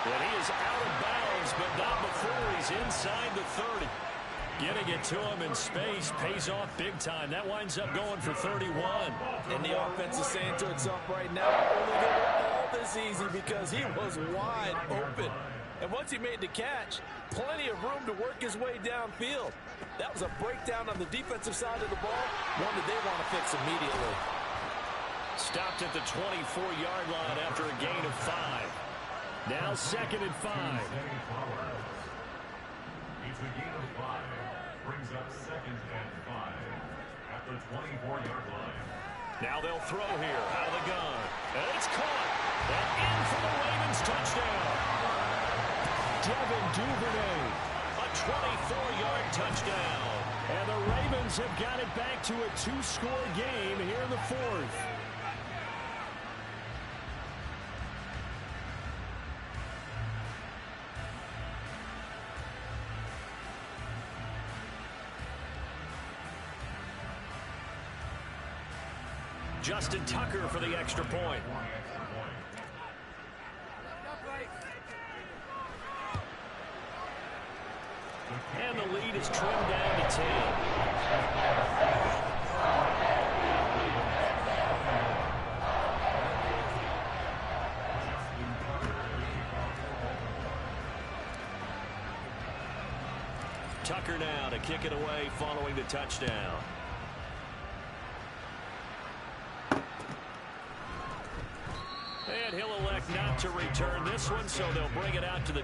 And he is out of bounds, but not before he's inside the 30. Getting it to him in space pays off big time. That winds up going for 31. And the offense is saying to itself right now, only they were all this easy because he was wide open. And once he made the catch, plenty of room to work his way downfield. That was a breakdown on the defensive side of the ball, one that they want to fix immediately. Stopped at the 24-yard line after a gain of 5. Now 2nd and 5. It's a gain of 5. Brings up 2nd and 5 at the 24-yard line. Now they'll throw here out of the gun. And it's caught. And in for the Ravens touchdown. Devin Duvernay. A 24-yard touchdown. And the Ravens have got it back to a 2-score game here in the 4th. Justin Tucker for the extra point. And the lead is trimmed down to 10. Tucker now to kick it away following the touchdown. And he'll elect not to return this one, so they'll bring it out to the...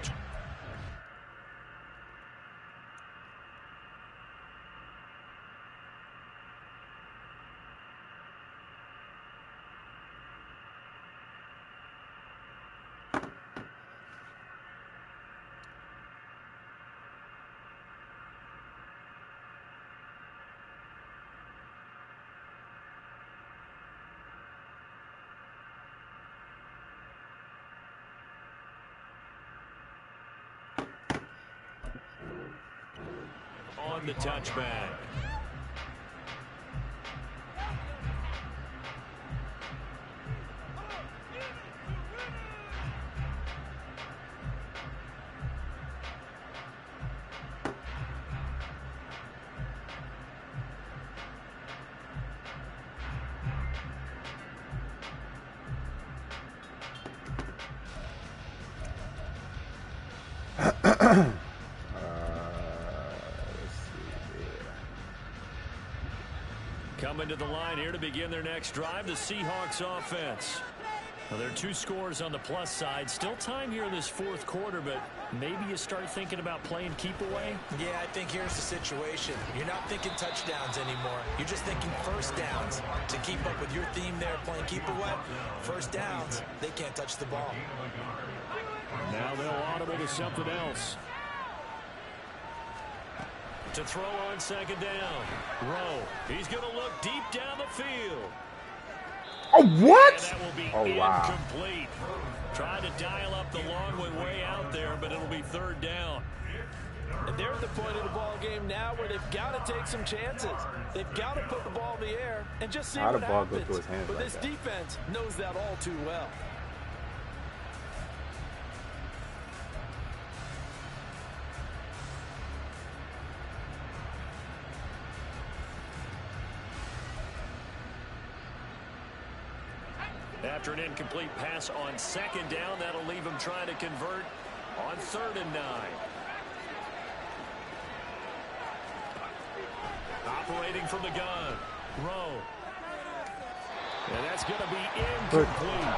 on the touchback. Coming to the line here to begin their next drive, the Seahawks offense. Well, there are 2 scores on the plus side. Still time here in this 4th quarter, but maybe you start thinking about playing keep away? Yeah, I think here's the situation. You're not thinking touchdowns anymore. You're just thinking first downs. To keep up with your theme there, playing keep away, first downs, they can't touch the ball. Now they'll audible to something else. To throw on 2nd down. Rowe. He's going to look deep down the field. Oh, And what? that will be Oh, wow. incomplete. Tried to dial up the long way out there, but it'll be third down. And they're at the point of the ball game now where they've got to take some chances. They've got to put the ball in the air and just see what happens. Go through his hands But like this that? defense knows that all too well. After an incomplete pass on second down, that'll leave him trying to convert on 3rd and 9. Operating from the gun. Rowe. And that's going to be incomplete.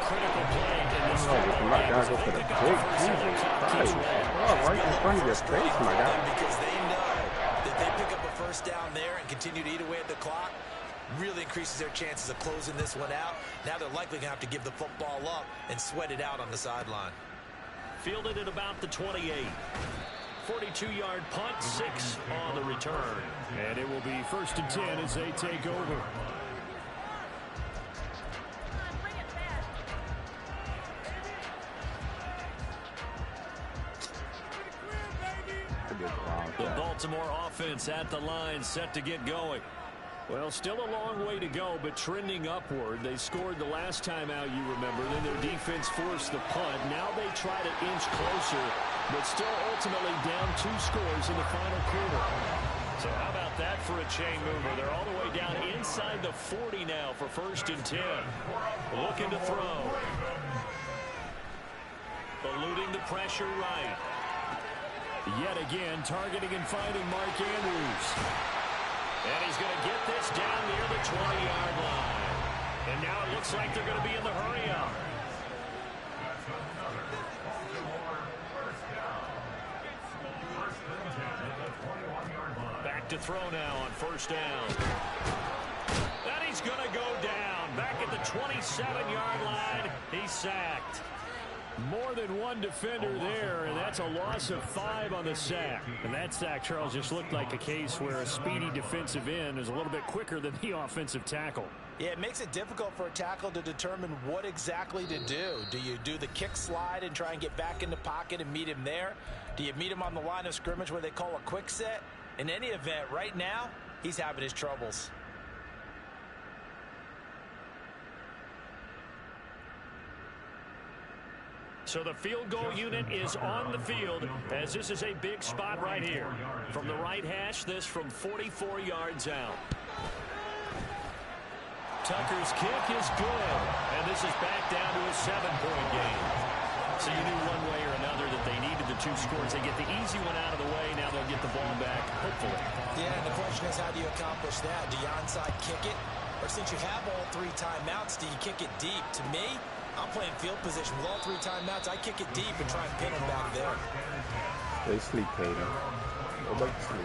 Critical play in this Oh, my God, go for the big Jesus Christ. Oh, right in front of your face, my God. Because they know that they pick up a first down there and continue to eat away at the clock, really increases their chances of closing this one out. Now they're likely going to have to give the football up and sweat it out on the sideline. Fielded at about the 28. 42-yard punt, 6 on the return. And it will be 1st and 10 as they take over. The Baltimore offense at the line, set to get going. Well, still a long way to go, but trending upward. They scored the last time out, you remember. Then their defense forced the punt. Now they try to inch closer, but still ultimately down 2 scores in the final quarter. So how about that for a chain mover? They're all the way down inside the 40 now for 1st and 10. Looking to throw. Eluding the pressure right. Yet again, targeting and finding Mark Andrews. And he's going to get this down near the 20-yard line. And now it looks like they're going to be in the hurry-up. Back to throw now on 1st down. And he's going to go down. Back at the 27-yard line. He's sacked. More than one defender there, and that's a loss of 5 on the sack. And that sack, Charles, just looked like a case where a speedy defensive end is a little bit quicker than the offensive tackle. Yeah, it makes it difficult for a tackle to determine what exactly to do. Do you do the kick slide and try and get back in the pocket and meet him there? Do you meet him on the line of scrimmage where they call a quick set? In any event, right now, he's having his troubles. So the field goal unit is on the field as this is a big spot right here. From the right hash, this from 44 yards out. Tucker's kick is good, and this is back down to a 7-point game. So you knew one way or another that they needed the 2 scores. They get the easy one out of the way. Now they'll get the ball back, hopefully. Yeah, and the question is, how do you accomplish that? Do you onside kick it? Or since you have all 3 timeouts, do you kick it deep? To me, I'm playing field position with all 3 timeouts. I kick it deep and try and pin them back there. They sleep, Peyton. Go back to sleep.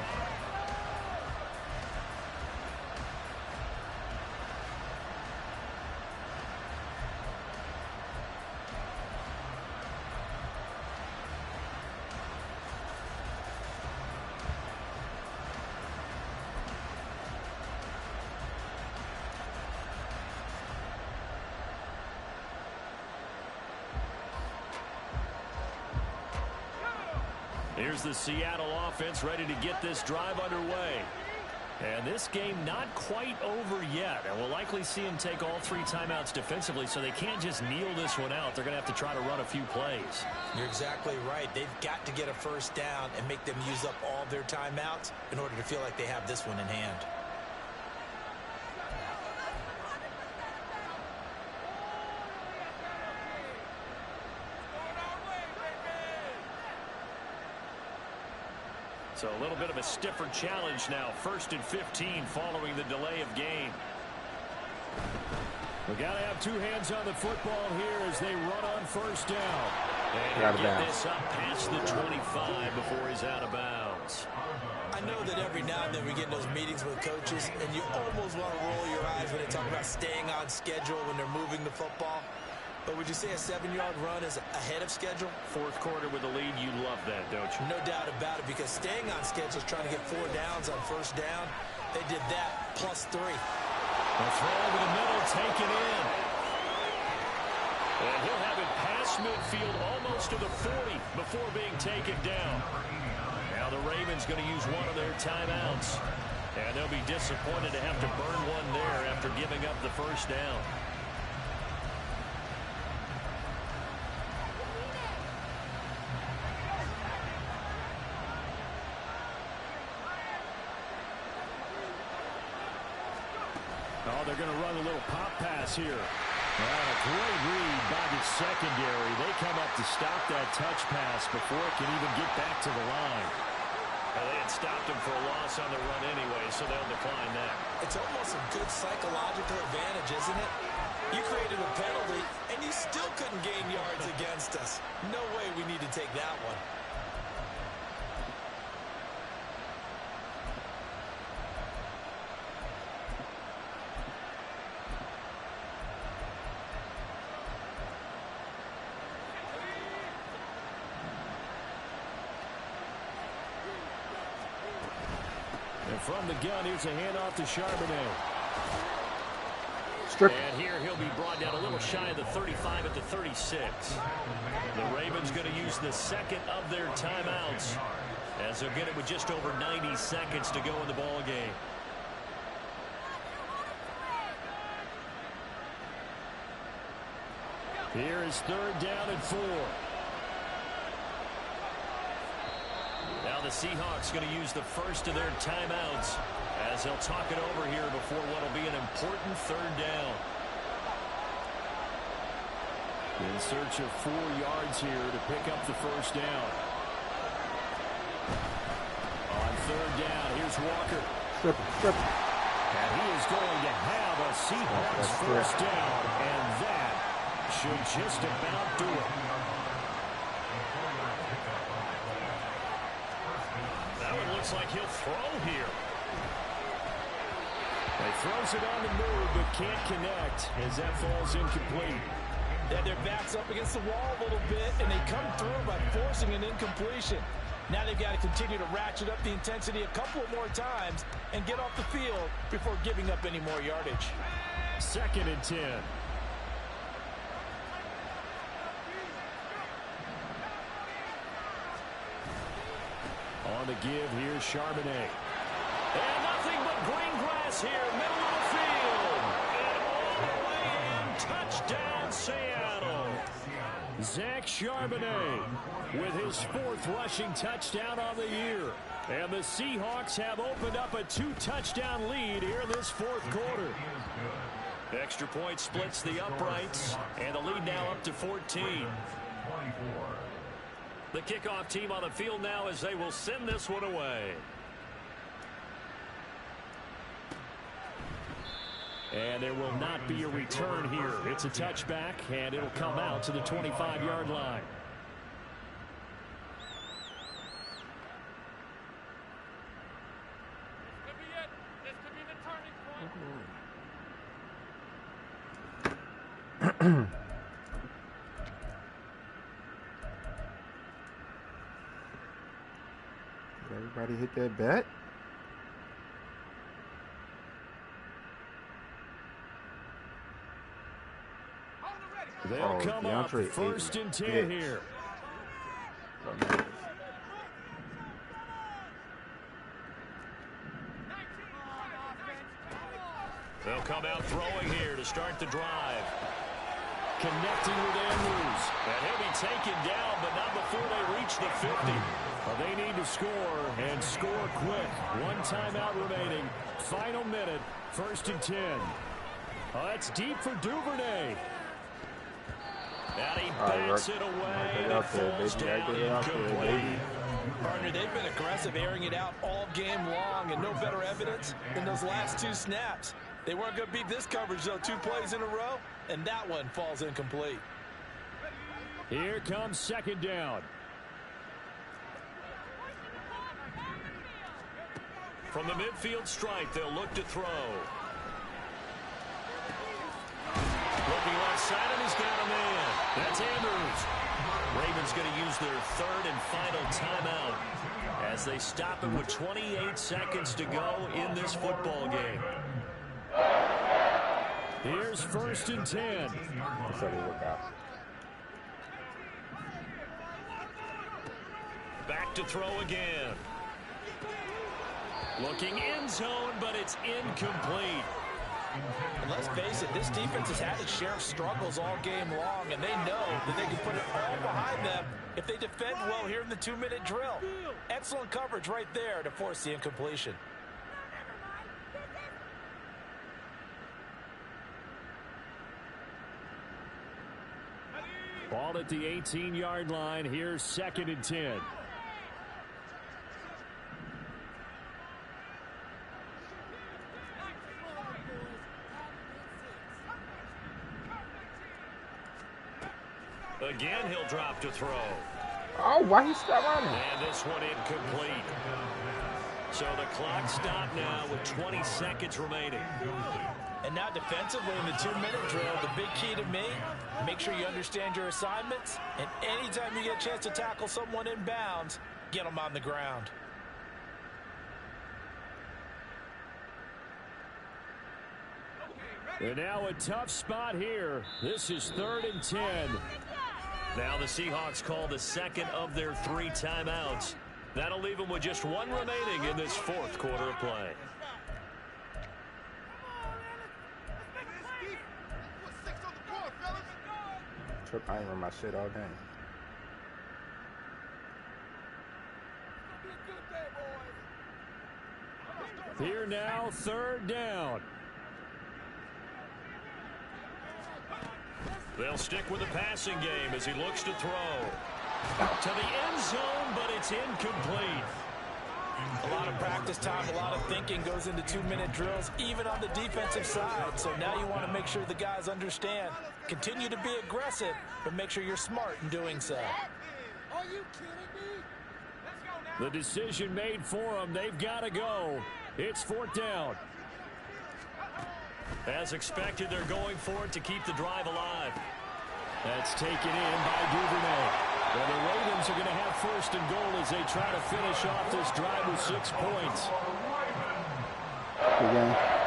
Here's the Seattle offense ready to get this drive underway. And this game not quite over yet. And we'll likely see them take all 3 timeouts defensively, so they can't just kneel this one out. They're going to have to try to run a few plays. You're exactly right. They've got to get a first down and make them use up all their timeouts in order to feel like they have this one in hand. So a little bit of a stiffer challenge now. 1st and 15 following the delay of game. We got to have 2 hands on the football here as they run on 1st down. And get this up past the 25 before he's out of bounds. I know that every now and then we get in those meetings with coaches, and you almost want to roll your eyes when they talk about staying on schedule when they're moving the football. But would you say a 7-yard run is ahead of schedule? 4th quarter with a lead, you love that, don't you? No doubt about it, because staying on schedule is trying to get 4 downs on 1st down. They did that plus 3. The throw over the middle taken in. And he'll have it past midfield almost to the 40 before being taken down. Now the Ravens going to use one of their timeouts. And they'll be disappointed to have to burn one there after giving up the first down. Oh, they're going to run a little pop pass here. And a great read by the secondary. They come up to stop that touch pass before it can even get back to the line. Well, they had stopped him for a loss on the run anyway, so they'll decline that. It's almost a good psychological advantage, isn't it? You created a penalty, and you still couldn't gain yards against us. No way we need to take that one. And from the gun, here's a handoff to Charbonnet. Strip. And here he'll be brought down a little shy of the 35 at the 36. The Ravens going to use the second of their timeouts as they'll get it with just over 90 seconds to go in the ball game. Here is 3rd down and 4. Now the Seahawks going to use the first of their timeouts as they'll talk it over here before what will be an important 3rd down. In search of 4 yards here to pick up the first down. On 3rd down, here's Walker. Strip. And he is going to have a Seahawks first down, and that should just about do it. That one looks like he'll throw here. He throws it on the move, but can't connect as that falls incomplete. Yeah, their back's up against the wall a little bit, and they come through by forcing an incompletion. Now they've got to continue to ratchet up the intensity a couple more times and get off the field before giving up any more yardage. 2nd and 10. On the give, here's Charbonnet. And nothing but green grass here, middle of the field. And all the way in, touchdown, Seattle. Zach Charbonnet with his 4th rushing touchdown on the year. And the Seahawks have opened up a 2-touchdown lead here in this 4th quarter. Extra point splits the uprights, and the lead now up to 14. The kickoff team on the field now as they will send this one away. And there will not be a return here. It's a touchback, and it'll come out to the 25-yard line. This could be it. This could be the turning point. Everybody hit that bet? They'll come up 1st and 10 here. They'll come out throwing here to start the drive. Connecting with Andrews. And he'll be taken down, but not before they reach the 50. Well, they need to score, and score quick. 1 timeout remaining. Final minute, 1st and 10. Oh, that's deep for Duvernay. And he bats it away, and it falls down incomplete. Partner, they've been aggressive, airing it out all game long, and no better evidence than those last 2 snaps. They weren't going to beat this coverage, though, 2 plays in a row, and that one falls incomplete. Here comes 2nd down. From the midfield stripe, they'll look to throw. Looking left side, and he's got a man. That's Andrews. Ravens going to use their 3rd and final timeout as they stop it with 28 seconds to go in this football game. Here's 1st and 10. That's how they work out. Back to throw again. Looking end zone, but it's incomplete. And let's face it, this defense has had its share of struggles all game long, and they know that they can put it all behind them if they defend well here in the 2-minute drill. Excellent coverage right there to force the incompletion. Ball at the 18-yard line. Here's 2nd and 10. Again, he'll drop to throw. Oh, why he stopped running? And this one incomplete. So the clock stopped now with 20 seconds remaining. And now defensively in the 2-minute drill, the big key to me, make sure you understand your assignments, and anytime you get a chance to tackle someone in bounds, get them on the ground. And now a tough spot here. This is 3rd and 10. Now the Seahawks call the 2nd of their 3 timeouts. That'll leave them with just 1 remaining in this 4th quarter of play. I ain't run my shit all game. Here now, 3rd down. They'll stick with the passing game as he looks to throw. To the end zone, but it's incomplete. A lot of practice time, a lot of thinking goes into 2-minute drills, even on the defensive side. So now you want to make sure the guys understand. Continue to be aggressive, but make sure you're smart in doing so. Are you kidding me? Let's go now. The decision made for them. They've got to go. It's 4th down. As expected, they're going for it to keep the drive alive. That's taken in by Duvernay. Well, the Ravens are going to have 1st and goal as they try to finish off this drive with 6 points. Good game.